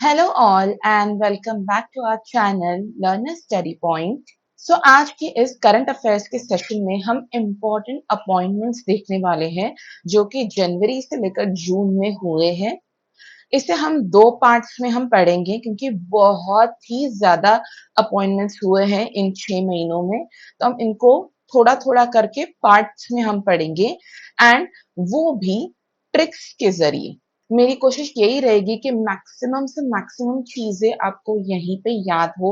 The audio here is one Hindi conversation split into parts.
Hello all and welcome back to our channel learner study point. So आज के इस करंट अफेयर्स के सेशन में हम इम्पोर्टेंट अपॉइंटमेंट्स देखने वाले हैं जो कि जनवरी से लेकर जून में हुए हैं। इसे हम दो पार्ट्स में हम पढ़ेंगे क्योंकि बहुत ही ज्यादा अपॉइंटमेंट्स हुए हैं इन 6 महीनों में, तो हम इनको थोड़ा थोड़ा करके पार्ट्स में हम पढ़ेंगे एंड वो भी ट्रिक्स के जरिए। मेरी कोशिश यही रहेगी कि मैक्सिमम से मैक्सिमम चीजें आपको यहीं पे याद हो।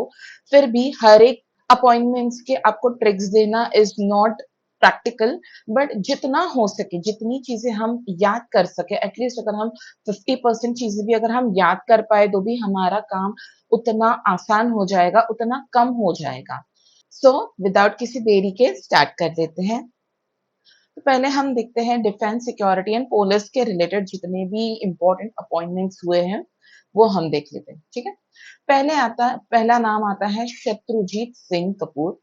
फिर भी हर एक अपॉइंटमेंट्स के आपको ट्रिक्स देना इज नॉट प्रैक्टिकल, बट जितना हो सके जितनी चीजें हम याद कर सके, एटलीस्ट अगर हम 50% चीजें भी अगर हम याद कर पाए तो भी हमारा काम उतना आसान हो जाएगा, उतना कम हो जाएगा। सो विदाउट किसी देरी के स्टार्ट कर देते हैं। तो पहले हम देखते हैं डिफेंस सिक्योरिटी एंड पुलिस के रिलेटेड जितने भी इंपॉर्टेंट अपॉइंटमेंट्स हुए हैं वो हम देख लेते हैं, ठीक है। पहला नाम आता है शत्रुजीत सिंह कपूर,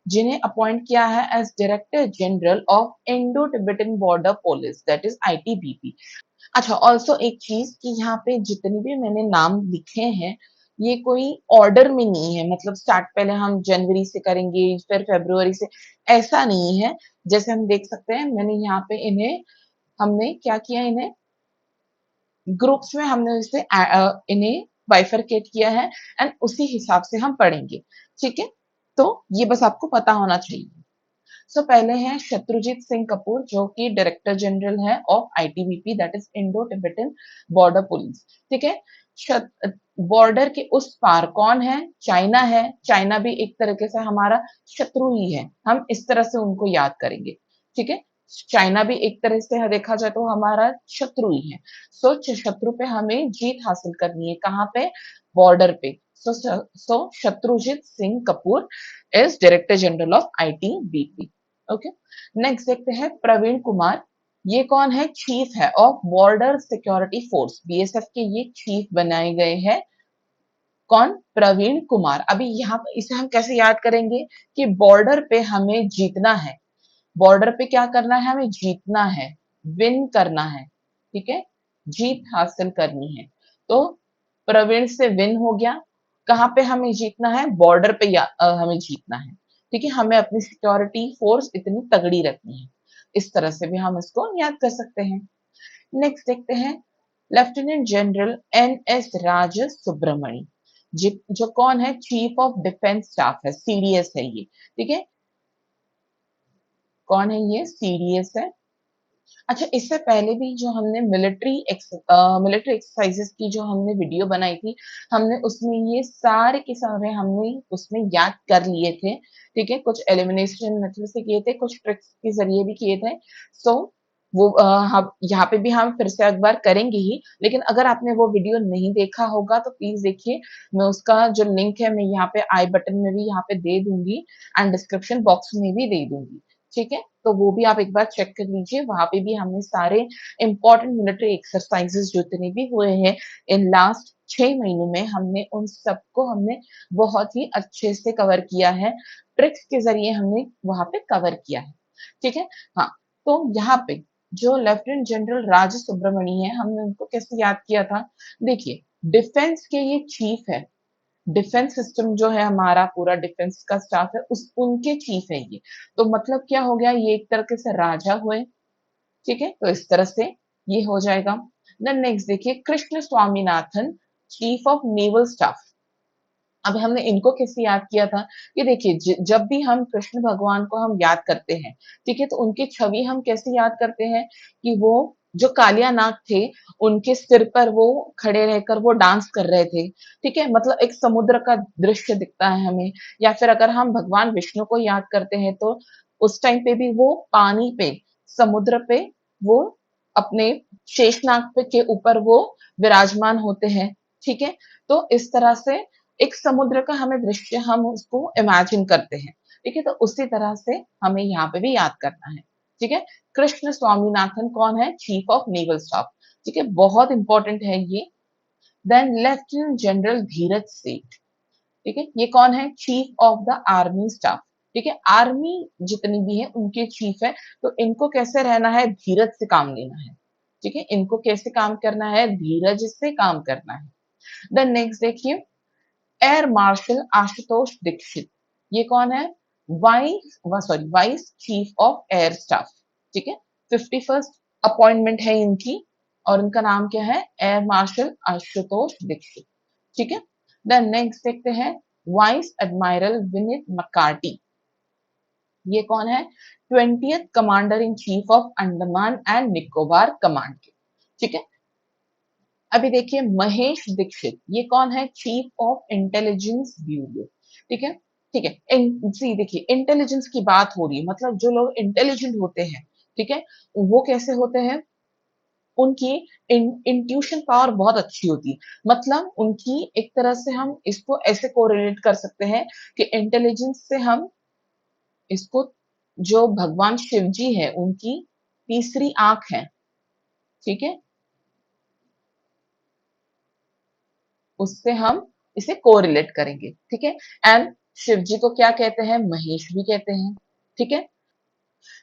जिन्हें अपॉइंट किया है as director general of Indo Tibetan border police, that is ITBP. अच्छा, ऑल्सो एक चीज कि यहाँ पे जितने भी मैंने नाम लिखे हैं ये कोई ऑर्डर में नहीं है, मतलब स्टार्ट पहले हम जनवरी से करेंगे फिर फरवरी से, ऐसा नहीं है। जैसे हम देख सकते हैं मैंने यहाँ पे इन्हें, हमने क्या किया, इन्हें ग्रुप्स में हमने इसे इन्हें बाइफरकेट किया है एंड उसी हिसाब से हम पढ़ेंगे, ठीक है। तो ये बस आपको पता होना चाहिए। सो पहले हैं शत्रुजीत सिंह कपूर जो कि डायरेक्टर जनरल है of ITBP, that is Indo Tibetan border police, ठीक है। बॉर्डर के उस पार कौन है? चाइना है। चाइना भी एक तरीके से हमारा शत्रु ही है, हम इस तरह से उनको याद करेंगे, ठीक है। चाइना भी एक तरह से देखा जाए तो हमारा शत्रु ही है। सो शत्रु पे हमें जीत हासिल करनी है, कहाँ पे? बॉर्डर पे। So Shatrujeet Singh Kapoor is director general of ITBP. Okay, next देखते हैं प्रवीण कुमार। ये कौन है? चीफ है of border security force, BSF के ये चीफ बनाए गए हैं। कौन? प्रवीण कुमार। अभी यहाँ पे इसे हम कैसे याद करेंगे कि बॉर्डर पे हमें जीतना है, बॉर्डर पे क्या करना है? हमें जीतना है, विन करना है, ठीक है, जीत हासिल करनी है। तो प्रवीण से विन हो गया। कहाँ पे हमें जीतना है? बॉर्डर पे हमें जीतना है, ठीक है। हमें अपनी सिक्योरिटी फोर्स इतनी तगड़ी रखनी है, इस तरह से भी हम इसको याद कर सकते हैं। नेक्स्ट देखते हैं लेफ्टिनेंट जनरल एन एस राज सुब्रमणी, जो कौन है? चीफ ऑफ डिफेंस स्टाफ है, सीडीएस है ये, ठीक है। कौन है ये? सीडीएस है। अच्छा, इससे पहले भी जो हमने मिलिट्री एक्सरसाइजेस की जो हमने वीडियो बनाई थी, हमने उसमें ये सारे के सारे हमने उसमें याद कर लिए थे, ठीक है। कुछ एलिमिनेशन मेथड से किए थे, कुछ ट्रिक्स के जरिए भी किए थे। सो वो हम यहाँ पे भी हम फिर से एक बार करेंगे ही, लेकिन अगर आपने वो वीडियो नहीं देखा होगा तो प्लीज देखिए। मैं उसका जो लिंक है मैं यहाँ पे आई बटन में भी यहाँ पे दे दूंगी एंड डिस्क्रिप्शन बॉक्स में भी दे दूंगी, ठीक है। तो वो भी आप एक बार चेक कर लीजिए, वहां पे भी हमने सारे इंपॉर्टेंट मिलिट्री एक्सरसाइजेस जितने भी हुए हैं इन लास्ट 6 महीनों में, हमने उन सबको हमने बहुत ही अच्छे से कवर किया है, ट्रिक्स के जरिए हमने वहां पे कवर किया है, ठीक है। हाँ, तो यहाँ पे जो लेफ्टिनेंट जनरल राज सुब्रमणी है, हमने उनको कैसे याद किया था? देखिए, डिफेंस के ये चीफ है, डिफेंस सिस्टम जो है हमारा पूरा डिफेंस का स्टाफ है उस उनके चीफ है ये। तो मतलब क्या हो गया? ये एक तरीके से राजा हुए, ठीक है। तो इस तरह से ये हो जाएगा। देन नेक्स्ट देखिए Krishna Swaminathan, chief of naval staff. अब हमने इनको कैसे याद किया था कि देखिए जब भी हम कृष्ण भगवान को हम याद करते हैं, ठीक है, तो उनकी छवि हम कैसे याद करते हैं कि वो जो कालिया नाग थे उनके सिर पर वो खड़े रहकर वो डांस कर रहे थे, ठीक है। मतलब एक समुद्र का दृश्य दिखता है हमें। या फिर अगर हम भगवान विष्णु को याद करते हैं तो उस टाइम पे भी वो पानी पे, समुद्र पे वो अपने शेषनाग पे के ऊपर वो विराजमान होते हैं, ठीक है। तो इस तरह से एक समुद्र का हमें दृश्य हम उसको इमेजिन करते हैं, ठीक है। तो उसी तरह से हमें यहाँ पे भी याद करना है, ठीक है। कृष्ण स्वामीनाथन कौन है? चीफ ऑफ नेवल स्टाफ, ठीक है, बहुत इंपॉर्टेंट है ये। देन लेफ्टिनेंट जनरल धीरज सेठ, ठीक है, ये कौन है? Chief of the army staff, ठीक है। आर्मी जितनी भी है उनके चीफ है। तो इनको कैसे रहना है? धीरज से काम लेना है, ठीक है। इनको कैसे काम करना है? धीरज से काम करना है। देन नेक्स्ट देखिए, एयर मार्शल आशुतोष दीक्षित, ये कौन है? Vice chief of air staff, ठीक है। 51st अपॉइंटमेंट है इनकी और इनका नाम क्या है? एयर मार्शल आशुतोष दीक्षित, ठीक है। देन नेक्स्ट देखते हैं, वाइस एडमायरल विनीत मकार्टी, ये कौन है? 20th commander in chief of Andaman and Nicobar command के, ठीक है। अभी देखिए महेश दीक्षित, ये कौन है? चीफ ऑफ इंटेलिजेंस ब्यूरो, ठीक है। ठीक है, सी देखिए इंटेलिजेंस की बात हो रही है, मतलब जो लोग इंटेलिजेंट होते हैं, ठीक है, वो कैसे होते हैं? उनकी इंट्यूशन पावर बहुत अच्छी होती है, मतलब उनकी एक तरह से हम इसको ऐसे कोरिलेट कर सकते हैं कि इंटेलिजेंस से हम इसको, जो भगवान शिव जी है उनकी तीसरी आंख है, ठीक है, उससे हम इसे कोरिलेट करेंगे, ठीक है। एंड शिव जी को क्या कहते हैं? महेश भी कहते हैं, ठीक है।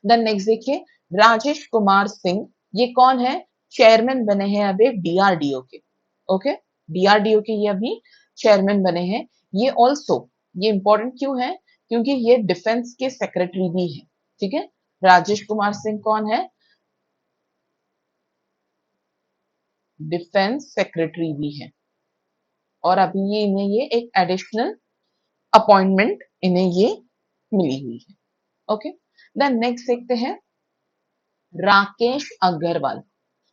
देन नेक्स्ट देखिए, राजेश कुमार सिंह, ये कौन है? चेयरमैन बने हैं अभी डीआरडीओ के, ओके, डीआरडीओ के ये अभी चेयरमैन बने हैं। ये ऑल्सो, ये इंपॉर्टेंट क्यों है? क्योंकि ये डिफेंस के सेक्रेटरी भी है, ठीक है। राजेश कुमार सिंह कौन है? डिफेंस सेक्रेटरी भी है और अभी ये इन्हें ये एक एडिशनल अपॉइंटमेंट इन्हें ये मिली हुई है, ओके। देन नेक्स्ट देखते हैं, राकेश अग्रवाल,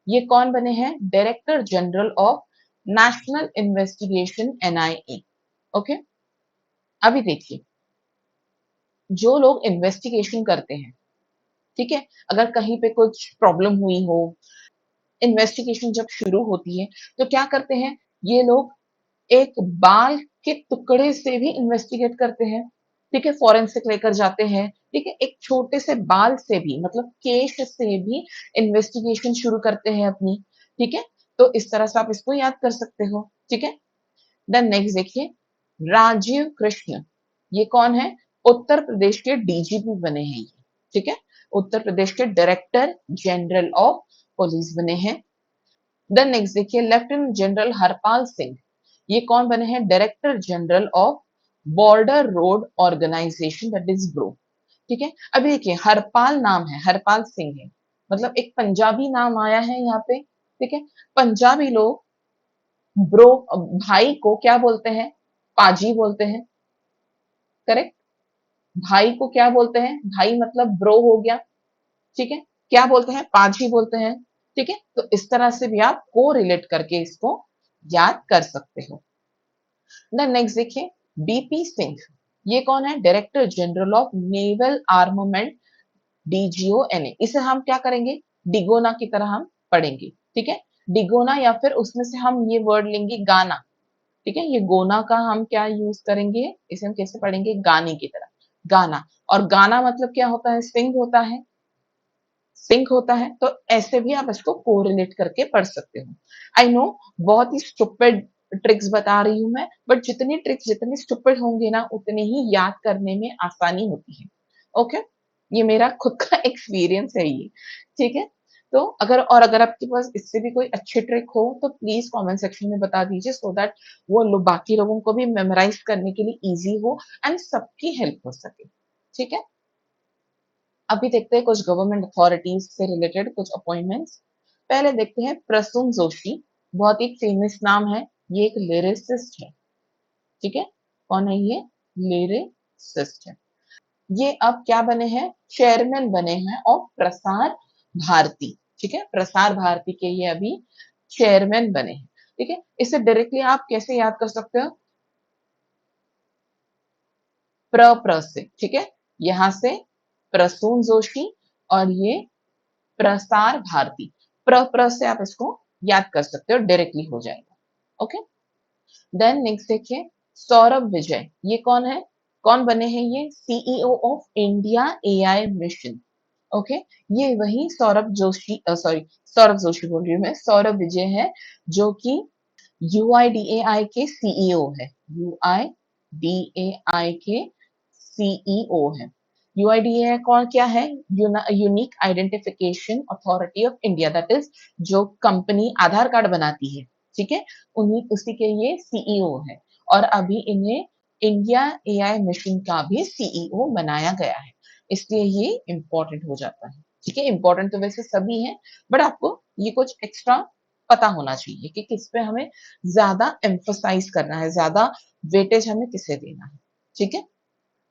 ये कौन बने हैं? Director general of national investigation NIA, okay. अभी देखिए, जो लोग इन्वेस्टिगेशन करते हैं, ठीक है, अगर कहीं पे कुछ प्रॉब्लम हुई हो, इन्वेस्टिगेशन जब शुरू होती है तो क्या करते हैं ये लोग? एक बाल के टुकड़े से भी इन्वेस्टिगेट करते हैं, ठीक है, फॉरेंसिक लेकर जाते हैं, ठीक है, एक छोटे से बाल से भी, मतलब केश से भी इन्वेस्टिगेशन शुरू करते हैं अपनी, ठीक है। तो इस तरह से आप इसको याद कर सकते हो, ठीक है। देन नेक्स्ट देखिए, राजीव कृष्ण, ये कौन है? उत्तर प्रदेश के डीजीपी बने हैं ये, ठीक है, उत्तर प्रदेश के डायरेक्टर जनरल ऑफ पुलिस बने हैं। देन नेक्स्ट देखिए, लेफ्टिनेंट जनरल हरपाल सिंह, ये कौन बने हैं? Director general of border road organisation, that is BRO, ठीक है। अभी देखिए हरपाल नाम है, हरपाल सिंह है, मतलब एक पंजाबी नाम आया है यहाँ पे, ठीक है। पंजाबी लोग ब्रो, भाई को क्या बोलते हैं? पाजी बोलते हैं, करेक्ट। भाई को क्या बोलते हैं? भाई मतलब ब्रो हो गया, ठीक है। क्या बोलते हैं? पाजी बोलते हैं, ठीक है। तो इस तरह से भी आप को रिलेट करके इसको याद कर सकते हो। देन नेक्स्ट देखिए, बीपी सिंह, ये कौन है? Director general of naval armament, DGONA, इसे हम क्या करेंगे? डिगोना की तरह हम पढ़ेंगे, ठीक है। डिगोना या फिर उसमें से हम ये वर्ड लेंगे गाना, ठीक है। ये गोना का हम क्या यूज करेंगे? इसे हम कैसे पढ़ेंगे? गाने की तरह, गाना। और गाना मतलब क्या होता है? सिंग होता है, सिंक होता है, तो ऐसे भी आप इसको कोरिलेट करके पढ़ सकते हो। आई नो बहुत ही स्टूपिड ट्रिक्स बता रही हूँ मैं, बट जितनी ट्रिक्स जितनी स्टूपिड होंगे ना उतने ही याद करने में आसानी होती है, ओके। ये मेरा खुद का एक्सपीरियंस है ये, ठीक है। तो अगर आपके पास इससे भी कोई अच्छी ट्रिक हो तो प्लीज कमेंट सेक्शन में बता दीजिए, सो दैट वो लोग बाकी लोगों को भी मेमोराइज करने के लिए इजी हो एंड सबकी हेल्प हो सके, ठीक है। अभी देखते हैं कुछ गवर्नमेंट अथॉरिटीज से रिलेटेड कुछ अपॉइंटमेंट्स। पहले देखते हैं प्रसून जोशी, बहुत ही फेमस नाम है, ये एक लिरिसिस्ट है, ठीक है। कौन है ये? लिरिसिस्ट है। ये अब क्या बने हैं? चेयरमैन बने हैं और प्रसार भारती, ठीक है, प्रसार भारती के ये अभी चेयरमैन बने हैं, ठीक है। इसे डायरेक्टली आप कैसे याद कर सकते हो? प्र से, ठीक है, यहां से प्रसून जोशी और ये प्रसार भारती, प्र से आप इसको याद कर सकते हो, डायरेक्टली हो जाएगा, ओके। देन नेक्स्ट देखिए, सौरभ विजय, ये कौन है? कौन बने हैं ये? CEO of India AI mission, okay. ये वही सौरभ जोशी, सॉरी सौरभ जोशी बोल रही हूँ मैं, सौरभ विजय है जो कि यूआईडीएआई के सीईओ है, यूआईडीएआई के सीईओ है। यूआईडीएआई कौन क्या है? Unique identification authority of India, that is जो कंपनी आधार कार्ड बनाती है, ठीक है, उन्हीं उसी के ये सीईओ है और अभी इन्हें इंडिया एआई मिशन का भी सीईओ बनाया गया है, इसलिए ये इम्पोर्टेंट हो जाता है। ठीक है, इम्पोर्टेंट तो वैसे सभी हैं, बट आपको ये कुछ एक्स्ट्रा पता होना चाहिए कि किस पे हमें ज्यादा एम्फोसाइज करना है, ज्यादा वेटेज हमें किसे देना है। ठीक है,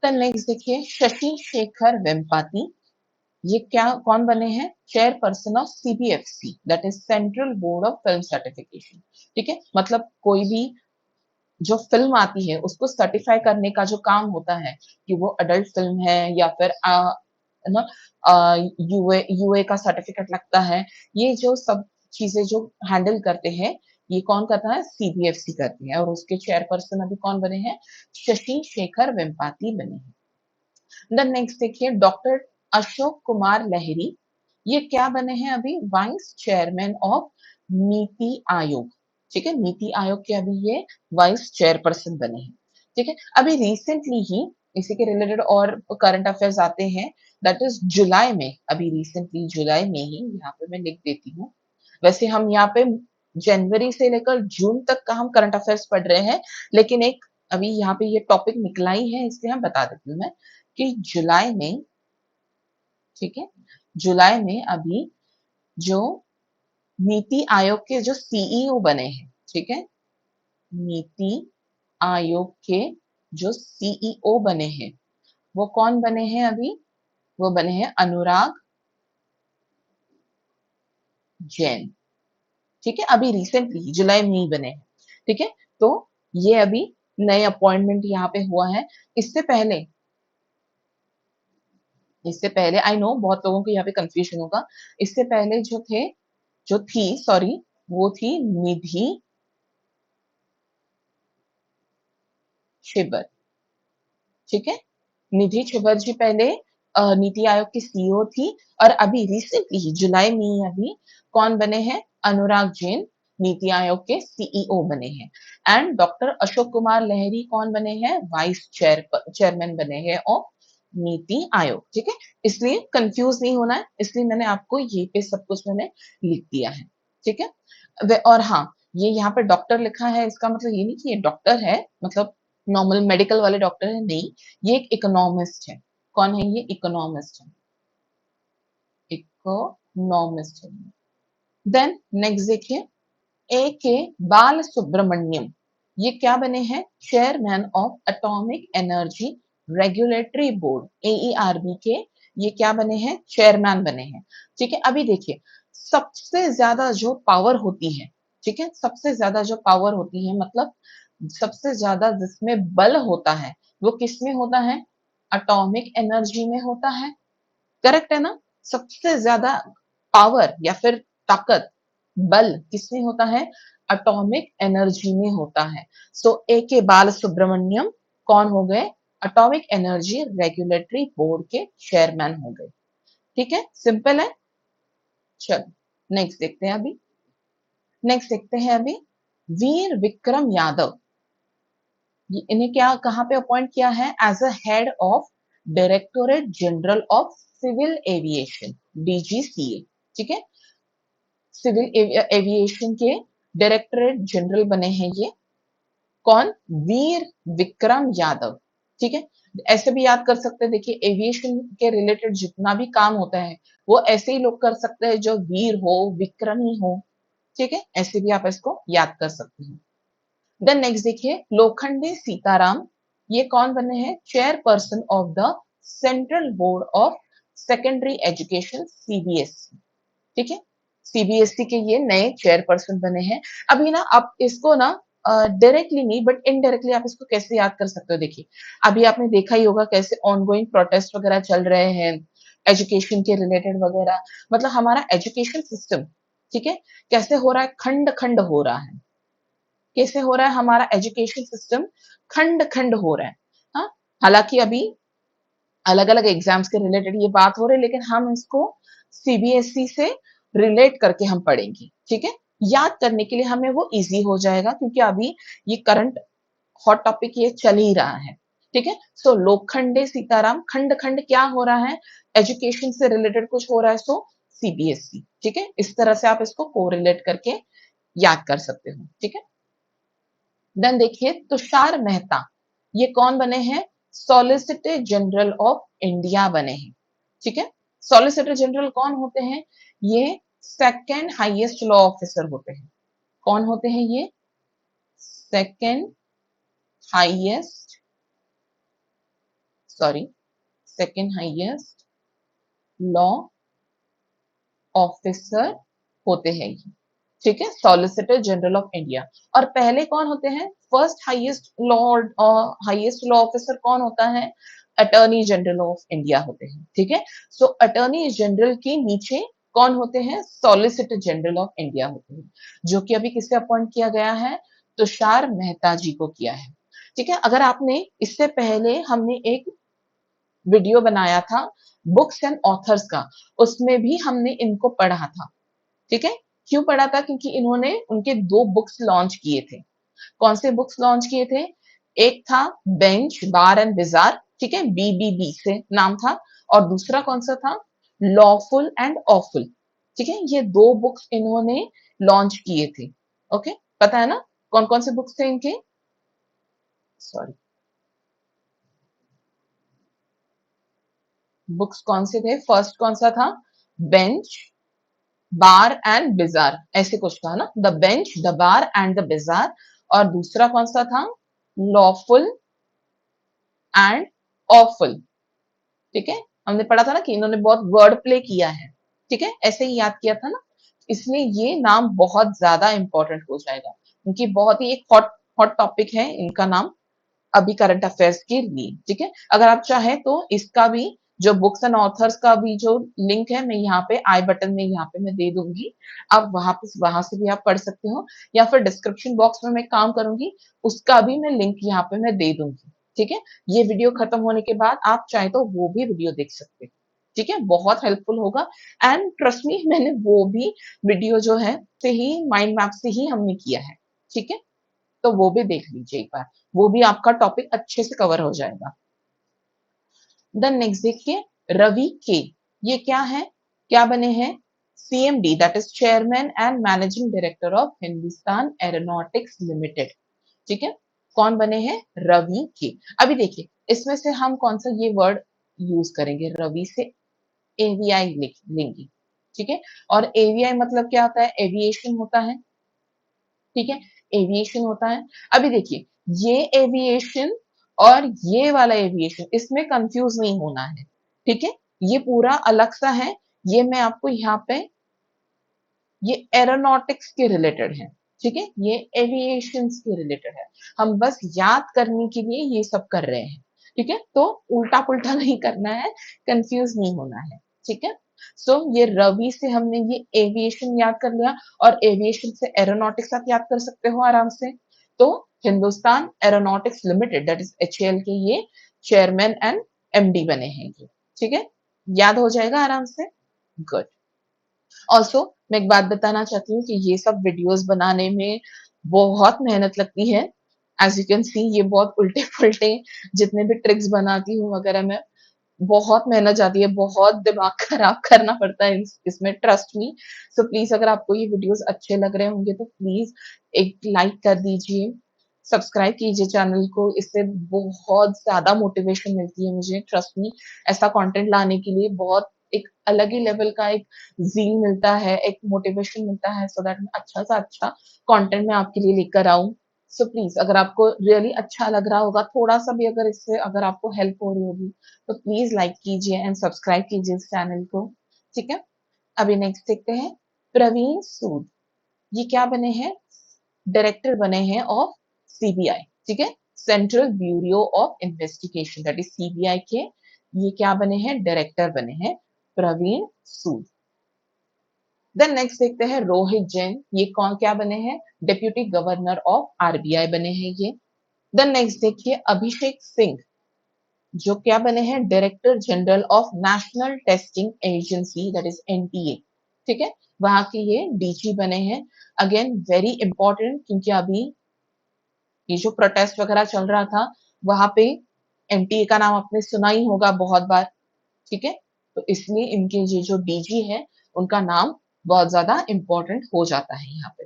तो नेक्स्ट देखिए, शशि शेखर वेम्पाती, ये क्या कौन बने हैं? Chairperson of CBFC, that is central board of film certification. ठीक है, मतलब कोई भी जो फिल्म आती है उसको सर्टिफाई करने का जो काम होता है कि वो अडल्ट फिल्म है या फिर ना यूए यूए का सर्टिफिकेट लगता है, ये जो सब चीजें जो हैंडल करते हैं ये कौन करता है? सीबीएफसी करती है और उसके चेयरपर्सन अभी कौन बने हैं? शशि शेखर वेम्पाती बने हैं। देन नेक्स्ट देखिए, डॉक्टर अशोक कुमार लहिरी, ये क्या बने हैं अभी? Vice chairman of NITI Aayog. ठीक है, नीति आयोग के अभी ये वाइस चेयरपर्सन बने हैं। ठीक है, अभी रिसेंटली ही इसी के रिलेटेड और करंट अफेयर्स आते हैं, दैट इज जुलाई में, अभी रिसेंटली जुलाई में ही यहाँ पे मैं लिख देती हूँ। वैसे हम यहाँ पे जनवरी से लेकर जून तक का हम करंट अफेयर्स पढ़ रहे हैं, लेकिन एक अभी यहाँ पे ये टॉपिक निकला ही है, इसलिए हम बता देती हूँ मैं कि जुलाई में, ठीक है, जुलाई में अभी जो नीति आयोग के जो सीईओ बने हैं, ठीक है, नीति आयोग के जो सीईओ बने हैं वो कौन बने हैं अभी? वो बने हैं अनुराग जैन। ठीक है, अभी रिसेंटली जुलाई में ही बने हैं। ठीक है, तो ये अभी नए अपॉइंटमेंट यहाँ पे हुआ है। इससे पहले इससे पहले आई नो बहुत लोगों को यहाँ पे कंफ्यूजन होगा, इससे पहले जो थी सॉरी, वो थी निधि छिबर। ठीक है, निधि छिबर जी पहले नीति आयोग की सीईओ थी और अभी रिसेंटली ही जुलाई में ही अभी कौन बने हैं? अनुराग जैन नीति आयोग के सीईओ बने हैं। एंड डॉक्टर अशोक कुमार लहरी कौन बने हैं? वाइस चेयरमैन बने हैं ऑफ नीति आयोग। ठीक है, इसलिए कंफ्यूज नहीं होना है, इसलिए मैंने आपको ये पे सब कुछ मैंने लिख दिया है। ठीक है, और हाँ, ये यहाँ पे डॉक्टर लिखा है, इसका मतलब ये नहीं कि ये डॉक्टर है, मतलब नॉर्मल मेडिकल वाले डॉक्टर है, नहीं, ये एक इकोनॉमिस्ट है। कौन है ये? इकोनॉमिस्ट है, इकोनॉमिस्ट है। देन नेक्स्ट देखिए, ए के बाल सुब्रमण्यम, ये क्या बने हैं? Chairman of atomic energy regulatory board, AERB के ये क्या बने हैं? चेयरमैन बने हैं। ठीक है, अभी देखिए, सबसे ज्यादा जो पावर होती है, ठीक है, सबसे ज्यादा जो पावर होती है, मतलब सबसे ज्यादा जिसमें बल होता है वो किसमें होता है? एटॉमिक एनर्जी में होता है। करेक्ट है ना? सबसे ज्यादा पावर या फिर ताकत, बल किसमें होता है? एटॉमिक एनर्जी में होता है। सो ए के बाल सुब्रमण्यम कौन हो गए? एटॉमिक एनर्जी रेगुलेटरी बोर्ड के चेयरमैन हो गए। ठीक है, सिंपल है। चलो नेक्स्ट देखते हैं अभी, नेक्स्ट देखते हैं अभी, वीर विक्रम यादव, इन्हें क्या कहाँ पे अपॉइंट किया है? As a head of directorate general of civil aviation, DGCA. ठीक है, सिविल एविएशन के डायरेक्टोरेट जनरल बने हैं ये कौन? वीर विक्रम यादव। ठीक है, ऐसे भी याद कर सकते हैं, देखिए एविएशन के रिलेटेड जितना भी काम होता है वो ऐसे ही लोग कर सकते हैं जो वीर हो, विक्रमी हो। ठीक है, ऐसे भी आप इसको याद कर सकते हैं। देन नेक्स्ट देखिए, लोखंडे सीताराम, ये कौन बने हैं? Chairperson of the central board of secondary education, CBSE. ठीक है, सीबीएसई के ये नए चेयरपर्सन बने हैं। अभी ना आप इसको ना डायरेक्टली नहीं बट इनडायरेक्टली आप इसको कैसे याद कर सकते हो? देखिए, अभी आपने देखा ही होगा कैसे ऑनगोइंग प्रोटेस्ट वगैरह चल रहे हैं एजुकेशन के रिलेटेड वगैरह, मतलब हमारा एजुकेशन सिस्टम, ठीक है, कैसे हो रहा है? खंड खंड हो रहा है। कैसे हो रहा है हमारा एजुकेशन सिस्टम? खंड खंड हो रहा है। हाँ, हालांकि अभी अलग अलग एग्जाम्स के रिलेटेड ये बात हो रही है, लेकिन हम इसको सीबीएसई से रिलेट करके हम पढ़ेंगे। ठीक है, याद करने के लिए हमें वो इजी हो जाएगा, क्योंकि अभी ये करंट हॉट टॉपिक ये चल ही रहा है। ठीक है, सो लोखंडे सीताराम, खंड खंड क्या हो रहा है? एजुकेशन से रिलेटेड कुछ हो रहा है, सो सीबीएसई। ठीक है, इस तरह से आप इसको कोरिलेट करके याद कर सकते हो, ठीक है। देन देखिए तुषार मेहता, ये कौन बने हैं? सॉलिसिटर जनरल ऑफ इंडिया बने हैं, ठीक है। सॉलिसिटर जनरल कौन होते हैं? ये सेकेंड हाईएस्ट लॉ ऑफिसर होते हैं। कौन होते हैं ये? Second highest, sorry, second highest law officer होते हैं ये, ठीक है, सॉलिसिटर जनरल ऑफ इंडिया। और पहले कौन होते हैं? फर्स्ट हाईएस्ट लॉ ऑफिसर कौन होता है? अटॉर्नी जनरल ऑफ इंडिया होते हैं, ठीक है। सो अटॉर्नी जनरल के नीचे कौन होते हैं? सॉलिसिटर जनरल ऑफ इंडिया होते हैं, जो कि अभी किससे अपॉइंट किया गया है? तुषार मेहता जी को किया है, ठीक है। अगर आपने इससे पहले हमने एक वीडियो बनाया था बुक्स एंड ऑथर्स का, उसमें भी हमने इनको पढ़ा था, ठीक है। क्यों पढ़ा था? क्योंकि इन्होंने उनके दो बुक्स लॉन्च किए थे। कौन से बुक्स लॉन्च किए थे? एक था बेंच बार एंड बिजार, ठीक है, बीबीबी से नाम था। और दूसरा कौन सा था? लॉफुल एंड ऑफुल, ठीक है। ये दो बुक्स इन्होंने लॉन्च किए थे, ओके। पता है ना कौन कौन से बुक्स थे इनके? सॉरी, बुक्स कौन से थे? फर्स्ट कौन सा था? बेंच बार एंड बिजार, ऐसे कुछ था ना, the bench the bar and the bizarre. और दूसरा कौन सा था? लॉफुल एंड ऑफुल, ठीक है। हमने पढ़ा था ना कि इन्होंने बहुत वर्ड प्ले किया है, ठीक है, ऐसे ही याद किया था ना। इसलिए ये नाम बहुत ज्यादा इंपॉर्टेंट हो जाएगा, क्योंकि बहुत ही एक हॉट हॉट टॉपिक है इनका नाम अभी करंट अफेयर्स के लिए, ठीक है। अगर आप चाहें तो इसका भी जो बुक्स एंड ऑथर्स का भी जो लिंक है, मैं यहाँ पे आई बटन में यहाँ पे मैं दे दूंगी। आप वहां से भी आप पढ़ सकते हो, या फिर डिस्क्रिप्शन बॉक्स में मैं काम करूंगी, उसका भी मैं लिंक यहाँ पे मैं दे दूंगी, ठीक है। ये वीडियो खत्म होने के बाद आप चाहे तो वो भी वीडियो देख सकते हो, ठीक है, बहुत हेल्पफुल होगा। एंड ट्रस्ट मी, मैंने वो भी वीडियो जो है से ही माइंड मैप से ही हमने किया है, ठीक है। तो वो भी देख लीजिए एक बार, वो भी आपका टॉपिक अच्छे से कवर हो जाएगा। देन नेक्स्ट देखिए रवि के, ये क्या है? क्या बने हैं? CMD, that is chairman and managing director of Hindustan aeronautics limited, ठीक है। कौन बने हैं? रवि के। अभी देखिए इसमें से हम कौन सा ये वर्ड यूज करेंगे? रवि से एवीआई लिख लेंगे, ठीक है। और एवीआई मतलब क्या होता है? एविएशन होता है, ठीक है, एविएशन होता है। अभी देखिए ये एविएशन और ये वाला एविएशन, इसमें कंफ्यूज नहीं होना है, ठीक है। ये पूरा अलग सा है, ये मैं आपको यहाँ पे, ये एरोनॉटिक्स के रिलेटेड है, ठीक है, ये एविएशन के रिलेटेड है। हम बस याद करने के लिए ये सब कर रहे हैं, ठीक है। तो उल्टा पुल्टा नहीं करना है, कंफ्यूज नहीं होना है, ठीक है। सो ये रवि से हमने ये एविएशन याद कर लिया, और एविएशन से एरोनॉटिक्स आप याद कर सकते हो आराम से। तो Hindustan aeronautics limited, that is HAL के ये चेयरमैन एंड एमडी बने हैं ये, ठीक है। याद हो जाएगा आराम से, गुड। ऑल्सो मैं एक बात बताना चाहती हूँ कि ये सब वीडियोस बनाने में बहुत मेहनत लगती है। एज यू कैन सी ये बहुत उल्टे पुल्टे जितने भी ट्रिक्स बनाती हूँ वगैरह में, बहुत मेहनत जाती है, बहुत दिमाग खराब करना पड़ता है इसमें, ट्रस्ट मी। सो प्लीज अगर आपको ये वीडियोस अच्छे लग रहे होंगे तो प्लीज एक लाइक कर दीजिए, सब्सक्राइब कीजिए चैनल को, इससे बहुत ज्यादा मोटिवेशन मिलती है मुझे, ट्रस्ट मी। ऐसा कंटेंट लाने के लिए बहुत एक अलग ही लेवल का एक ज़ील मिलता है, एक मोटिवेशन मिलता है, सो दैट मैं अच्छा से अच्छा कंटेंट मैं आपके लिए लेकर आऊँ। सो प्लीज़ अगर आपको रियली अच्छा लग रहा होगा, थोड़ा-सा भी अगर इससे अगर आपको हेल्प हो रही होगी, तो प्लीज़ लाइक कीजिए एंड सब्सक्राइब कीजिए इस चैनल को, ठीक है? अभी नेक्स्ट देखते हैं, प्रवीण सूद, ये क्या बने हैं? डायरेक्टर बने हैं ऑफ सीबीआई, ठीक है? Central bureau of investigation, that is CBI के ये क्या बने हैं? डायरेक्टर बने हैं प्रवीण सूद। देन नेक्स्ट देखते हैं रोहित जैन, ये कौन क्या बने हैं? डेप्यूटी गवर्नर ऑफ आरबीआई बने हैं ये। देन नेक्स्ट देखिए अभिषेक सिंह, जो क्या बने हैं? Director general of national testing agency, that is NTA, ठीक है, वहां के ये डीजी बने हैं। अगेन वेरी इंपॉर्टेंट, क्योंकि अभी ये जो प्रोटेस्ट वगैरह चल रहा था वहां पे एनटीए का नाम आपने सुना ही होगा बहुत बार, ठीक है। तो इसलिए इनके ये जो डीजी है उनका नाम बहुत ज्यादा इंपॉर्टेंट हो जाता है यहाँ पे।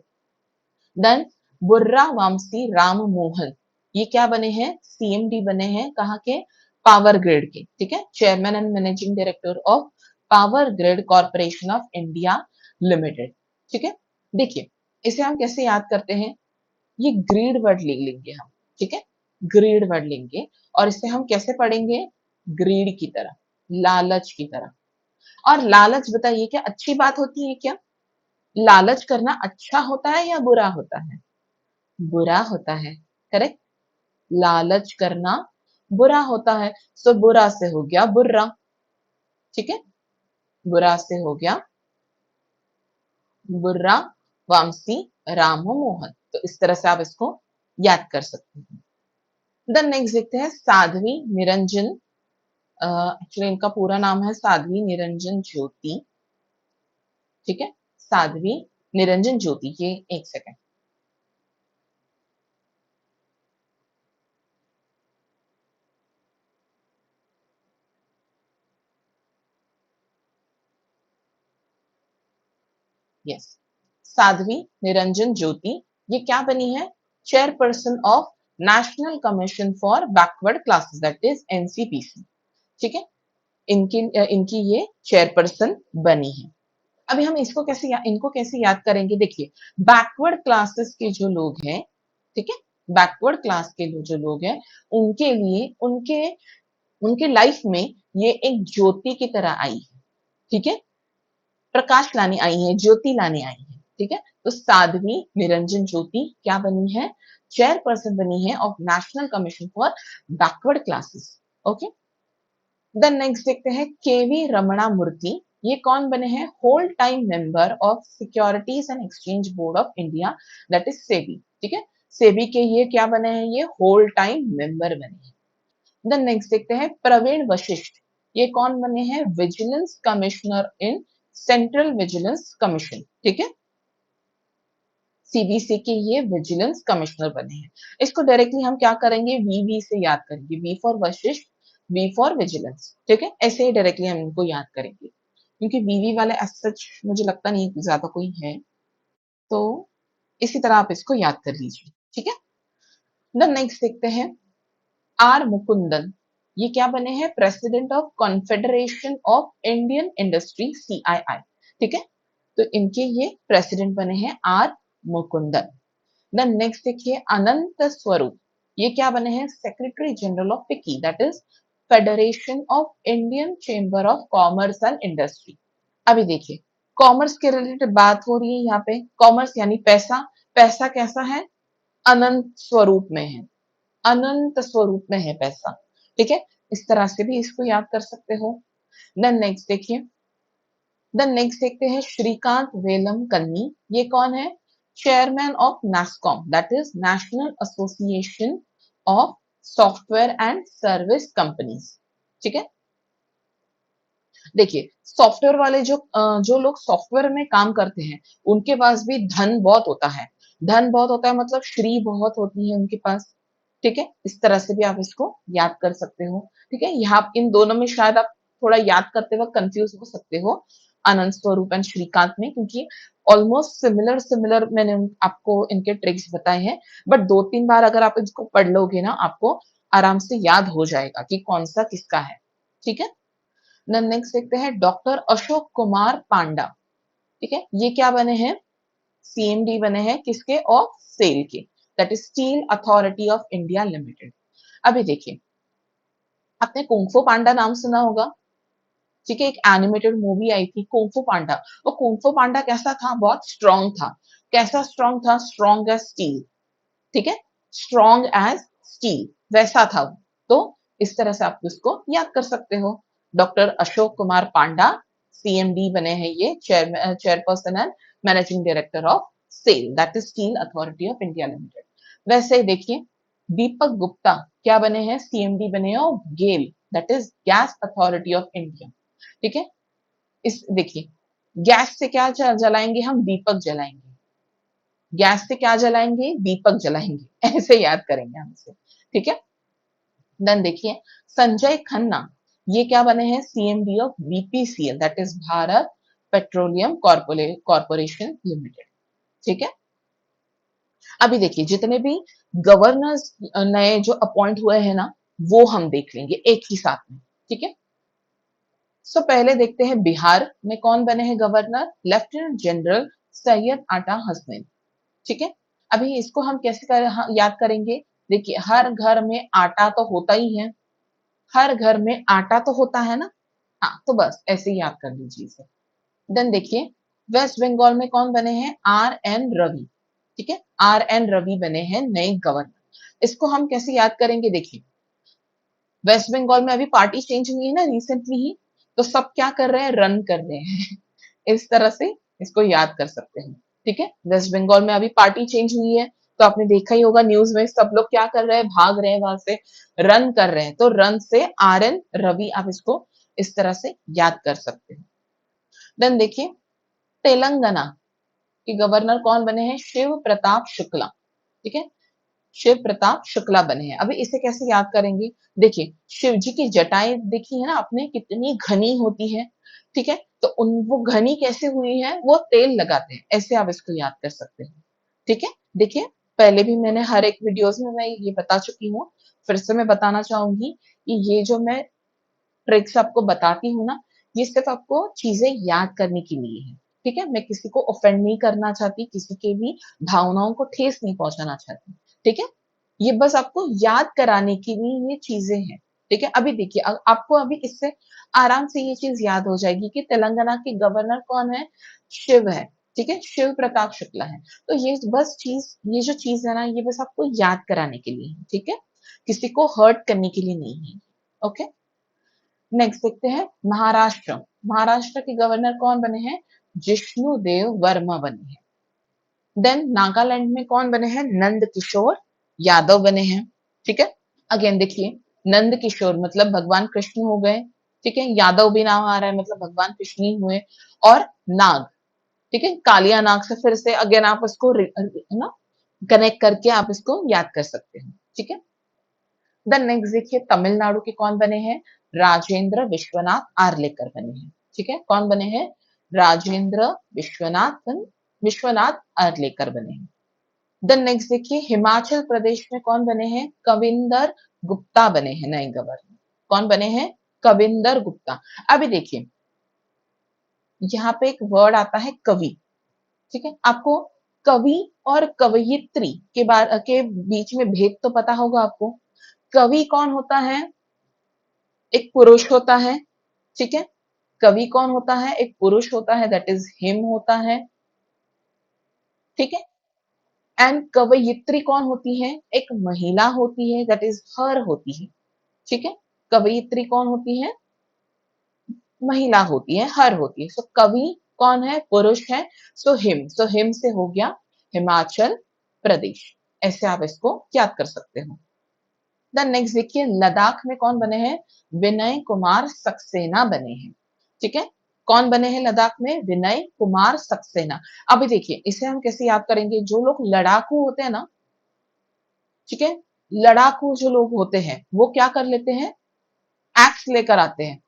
देन बुर्रा वामसी राम मोहन, ये क्या बने हैं, सीएमडी बने हैं, कहाँ के, पावर ग्रिड के, ठीक है, chairman and managing director of power grid corporation of India limited, ठीक है। देखिए इसे हम कैसे याद करते हैं, ये ग्रीड वर्ड ले लेंगे हम, ठीक है, ग्रीड वर्ड लेंगे और इसे हम कैसे पढ़ेंगे, ग्रीड की तरह, लालच की तरह। और लालच बताइए क्या अच्छी बात होती है क्या, लालच करना अच्छा होता है या बुरा होता है, बुरा होता है, करेक्ट, लालच करना बुरा होता है। सो बुरा से हो गया बुर्रा, ठीक है, बुरा से हो गया बुर्रा, वामसी राम मोहन, तो इस तरह से आप इसको याद कर सकते हैं। देन नेक्स्ट देखते हैं साध्वी निरंजन, एक्चुअली इनका पूरा नाम है साध्वी निरंजन ज्योति, ठीक है, साध्वी निरंजन ज्योति, ये एक सेकेंड, यस, साध्वी निरंजन ज्योति, ये क्या बनी है, chairperson of national commission for backward classes that is NCPC, ठीक है, इनकी इनकी ये चेयरपर्सन बनी है। अभी हम इसको कैसे इनको कैसे याद करेंगे, देखिए बैकवर्ड क्लासेस के जो लोग हैं, ठीक है, बैकवर्ड क्लास के जो लोग हैं उनके लिए उनके उनके लाइफ में ये एक ज्योति की तरह आई है, ठीक है, प्रकाश लाने आई है, ज्योति लाने आई है, ठीक है। तो साध्वी निरंजन ज्योति क्या बनी है, चेयरपर्सन बनी है of national commission for backward classes, okay. Then next देखते हैं केवी रमणा मूर्ति, ये कौन बने हैं, whole time member of securities and exchange board of India that is SEBI, ठीक है, सेबी के ये क्या बने हैं, ये होल टाइम मेंबर बने हैं। देन नेक्स्ट देखते हैं प्रवीण वशिष्ठ, ये कौन बने हैं, vigilance commissioner in central vigilance commission, ठीक है, सीबीसी के ये विजिलेंस कमिश्नर बने हैं। इसको डायरेक्टली हम क्या करेंगे, वीवी से याद करेंगे, V for Vashishtha, V for vigilance, ठीक है, ऐसे ही डायरेक्टली हम इनको याद करेंगे, क्योंकि वीवी वाले एज सच मुझे लगता नहीं कि ज्यादा कोई है, तो इसी तरह आप इसको याद कर लीजिए, ठीक है। देन नेक्स्ट देखते हैं आर मुकुंदन, ये क्या बने हैं, president of confederation of Indian industry CII, ठीक है, तो इनके ये प्रेसिडेंट बने हैं आर मुकुंदन। देन नेक्स्ट देखिए अनंत स्वरूप, ये क्या बने हैं, secretary general of FICCI that is federation of Indian chamber of commerce and industry. अभी देखिए कॉमर्स के रिलेटेड बात हो रही है यहाँ पे, कॉमर्स यानी पैसा, पैसा कैसा है, अनंत स्वरूप में है, अनंत स्वरूप में है पैसा, ठीक है, इस तरह से भी इसको याद कर सकते हो। देन नेक्स्ट देखिए, देन नेक्स्ट देखते हैं श्रीकांत वेलम कन्नी, ये कौन है, chairman of NASSCOM that is national association of software and service companies, ठीक है। देखिए सॉफ्टवेयर वाले जो लोग सॉफ्टवेयर में काम करते हैं उनके पास भी धन बहुत होता है, धन बहुत होता है मतलब श्री बहुत होती है उनके पास, ठीक है, इस तरह से भी आप इसको याद कर सकते हो, ठीक है। यहाँ इन दोनों में शायद आप थोड़ा याद करते वक्त कंफ्यूज हो सकते हो, अनंत स्वरूप एंड श्रीकांत में, क्योंकि ऑलमोस्ट सिमिलर सिमिलर मैंने आपको इनके ट्रिक्स बताए हैं, बट 2-3 बार अगर आप इसको पढ़ लोगे ना आपको आराम से याद हो जाएगा कि कौन सा किसका है, ठीक है। देन नेक्स्ट देखते हैं डॉक्टर अशोक कुमार पांडा, ठीक है, ये क्या बने हैं, सीएमडी बने हैं किसके, ऑफ सेल के, that is steel authority of India limited. अभी देखिए आपने कुंफू पांडा नाम सुना होगा, ठीक है, एक एनिमेटेड मूवी आई थी कुंफू पांडा, वो कुंफू पांडा कैसा था, बहुत स्ट्रांग था, कैसा स्ट्रांग था, स्ट्रांग एज स्टील, ठीक है, स्ट्रांग एज स्टील वैसा था वो, तो इस तरह से आप उसको याद कर सकते हो। डॉक्टर अशोक कुमार पांडा सीएमडी बने हैं, ये chairperson and managing director of SAIL that is steel authority of India limited. वैसे ही देखिए दीपक गुप्ता क्या बने हैं, सीएमडी बने हैं GAIL that is gas authority of India, ठीक है। इस देखिए गैस से क्या जलाएंगे हम, दीपक जलाएंगे, गैस से क्या जलाएंगे, दीपक जलाएंगे, ऐसे याद करेंगे हम इसे, ठीक है। देन देखिए संजय खन्ना, ये क्या बने हैं, CMD of BPCL that is Bharat petroleum corporation limited, ठीक है। अभी देखिए जितने भी गवर्नर्स नए जो अपॉइंट हुए हैं ना, वो हम देख लेंगे एक ही साथ में, ठीक है। सो पहले देखते हैं बिहार में कौन बने हैं गवर्नर, लेफ्टिनेंट जनरल सैयद आटा हसनैन, ठीक है। अभी इसको हम कैसे याद करेंगे, देखिए हर घर में आटा तो होता ही है, हर घर में आटा तो होता है ना, हाँ तो बस ऐसे ही याद कर लीजिए इसे। देन देखिए वेस्ट बंगाल में कौन बने हैं, आर एन रवि, ठीक है, आर एन रवि बने हैं नए गवर्नर। इसको हम कैसे याद करेंगे, देखिए वेस्ट बंगाल में अभी पार्टी चेंज हुई है ना रिसेंटली ही, तो सब क्या कर रहे हैं, रन कर रहे हैं इस तरह से इसको याद कर सकते हैं, ठीक है। वेस्ट बंगाल में अभी पार्टी चेंज हुई है, तो आपने देखा ही होगा न्यूज में सब लोग क्या कर रहे हैं, भाग रहे हैं वहां से, रन कर रहे हैं, तो रन से आर एन रवि आप इसको इस तरह से याद कर सकते हैं। देन देखिए तेलंगाना के गवर्नर कौन बने हैं, शिव प्रताप शुक्ला, ठीक है, शिव प्रताप शुक्ला बने हैं। अभी इसे कैसे याद करेंगे, देखिए शिव जी की जटाएं देखी है ना आपने, कितनी घनी होती है, ठीक है, तो उन वो घनी कैसे हुई है, वो तेल लगाते हैं, ऐसे आप इसको याद कर सकते हैं, ठीक है। देखिए पहले भी मैंने हर एक वीडियोस में मैं ये बता चुकी हूँ, फिर से मैं बताना चाहूंगी कि ये जो मैं ट्रिक्स आपको बताती हूँ ना, ये सिर्फ आपको चीजें याद करने के लिए है, ठीक है। मैं किसी को ऑफेंड नहीं करना चाहती, किसी के भी भावनाओं को ठेस नहीं पहुंचाना चाहती, ठीक है। ये बस आपको याद कराने के लिए ये चीजें हैं, ठीक है। अभी देखिए आपको अभी इससे आराम से ये चीज याद हो जाएगी कि तेलंगाना के गवर्नर कौन है, शिव है, ठीक है, शिव प्रताप शुक्ला है। तो ये बस चीज, ये जो चीज है ना, ये बस आपको याद कराने के लिए है, ठीक है, किसी को हर्ट करने के लिए नहीं है, ओके। नेक्स्ट देखते हैं महाराष्ट्र, महाराष्ट्र के गवर्नर कौन बने हैं, जिष्णुदेव वर्मा बने हैं। देन नागालैंड में कौन बने हैं, नंद किशोर यादव बने हैं, ठीक है। अगेन देखिए नंद किशोर मतलब भगवान कृष्ण हो गए, ठीक है, यादव भी नाम आ रहा है मतलब भगवान कृष्ण ही हुए, और नाग, ठीक है, कालिया नाग से फिर से अगेन आप उसको ना कनेक्ट करके आप इसको याद कर सकते हैं, ठीक है। देन नेक्स्ट देखिए तमिलनाडु के कौन बने हैं, राजेंद्र विश्वनाथ आर्लेकर बने हैं, ठीक है, कौन बने हैं, राजेंद्र विश्वनाथ आर्लेकर बने हैं। देन नेक्स्ट देखिए हिमाचल प्रदेश में कौन बने हैं, कविंदर गुप्ता बने हैं नए गवर्नर, कौन बने हैं, कविंदर गुप्ता। अभी देखिए यहाँ पे एक वर्ड आता है कवि, ठीक है, आपको कवि और कवयित्री के बीच में भेद तो पता होगा आपको। कवि कौन होता है, एक पुरुष होता है, ठीक है, कवि कौन होता है, एक पुरुष होता है, दैट इज हिम होता है, ठीक है। एंड कवयित्री कौन होती है, एक महिला होती है, दैट इज हर होती है, ठीक है। कवयित्री कौन होती है, महिला होती है, हर होती है। सो कवि कौन है, पुरुष है, सो हिम से हो गया हिमाचल प्रदेश, ऐसे आप इसको याद कर सकते हो। देन नेक्स्ट देखिए लद्दाख में कौन बने हैं, विनय कुमार सक्सेना बने हैं, ठीक है, कौन बने हैं लद्दाख में, विनय कुमार सक्सेना। अभी देखिए इसे हम कैसे याद करेंगे, जो लोग लड़ाकू होते हैं ना, ठीक है, लड़ाकू जो लोग होते हैं वो क्या कर लेते हैं, एक्स लेकर आते हैं,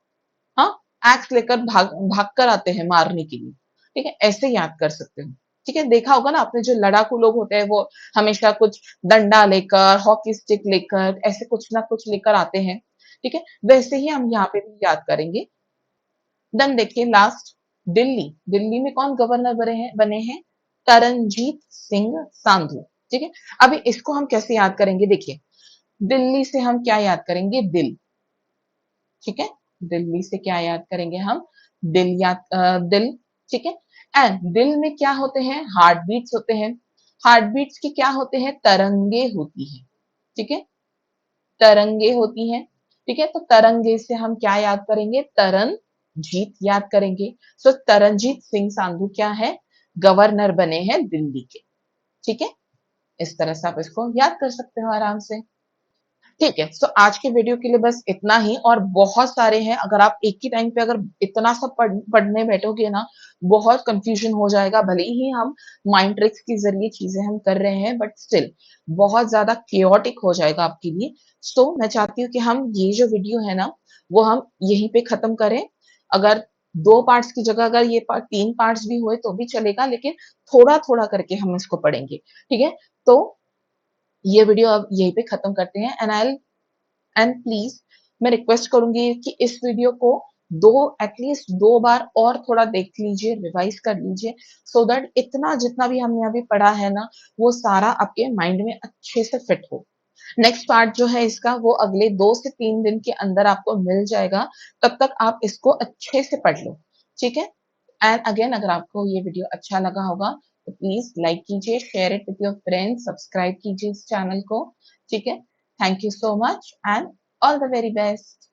हाँ, एक्स लेकर भाग कर आते हैं मारने के लिए, ठीक है, ऐसे याद कर सकते हो, ठीक है। देखा होगा ना आपने जो लड़ाकू लोग होते हैं वो हमेशा कुछ डंडा लेकर, हॉकी स्टिक लेकर, ऐसे कुछ ना कुछ लेकर आते हैं, ठीक है, वैसे ही हम यहाँ पे भी याद करेंगे। देन देखिए लास्ट दिल्ली, दिल्ली में कौन गवर्नर बने हैं तरनजीत सिंह सांधु, ठीक है। अभी इसको हम कैसे याद करेंगे, देखिए दिल्ली से हम क्या याद करेंगे, दिल, ठीक है, दिल्ली से क्या याद करेंगे हम, दिल, ठीक है। एंड दिल में क्या होते हैं, हार्ट बीट्स होते हैं, हार्ट बीट्स के क्या होते हैं, तरंगे होती है, ठीक है, तरंगे होती हैं, ठीक है। तो तरंगे से हम क्या याद करेंगे, तरनजीत याद करेंगे। सो तरनजीत सिंह सांधु क्या है, गवर्नर बने हैं दिल्ली के, ठीक है। इस तरह से आप इसको याद कर सकते हो आराम से, ठीक है। सो आज के वीडियो के लिए बस इतना ही, और बहुत सारे हैं, अगर आप एक ही टाइम पे अगर इतना सब पढ़ने बैठोगे ना, बहुत कंफ्यूजन हो जाएगा। भले ही हम माइंड ट्रिक्स के जरिए चीजें हम कर रहे हैं, बट स्टिल बहुत ज्यादा केओटिक हो जाएगा आपके लिए। सो मैं चाहती हूँ कि हम ये जो वीडियो है ना, वो हम यहीं पे खत्म करें। अगर 2 पार्ट्स की जगह अगर ये 3 पार्ट्स भी हुए तो भी चलेगा, लेकिन थोड़ा थोड़ा करके हम इसको पढ़ेंगे, ठीक है। तो ये वीडियो अब यहीं पे खत्म करते हैं एंड प्लीज मैं रिक्वेस्ट करूंगी कि इस वीडियो को एटलीस्ट 2 बार और थोड़ा देख लीजिए, रिवाइज कर लीजिए, सो दैट इतना जितना भी हमने अभी पढ़ा है ना, वो सारा आपके माइंड में अच्छे से फिट हो। नेक्स्ट पार्ट जो है इसका, वो अगले 2 से 3 दिन के अंदर आपको मिल जाएगा। तब तक आप इसको अच्छे से पढ़ लो, ठीक है। एंड अगेन, अगर आपको ये वीडियो अच्छा लगा होगा तो प्लीज लाइक कीजिए, share it with your friends, subscribe कीजिए इस चैनल को, ठीक है। Thank you so much and all the very best.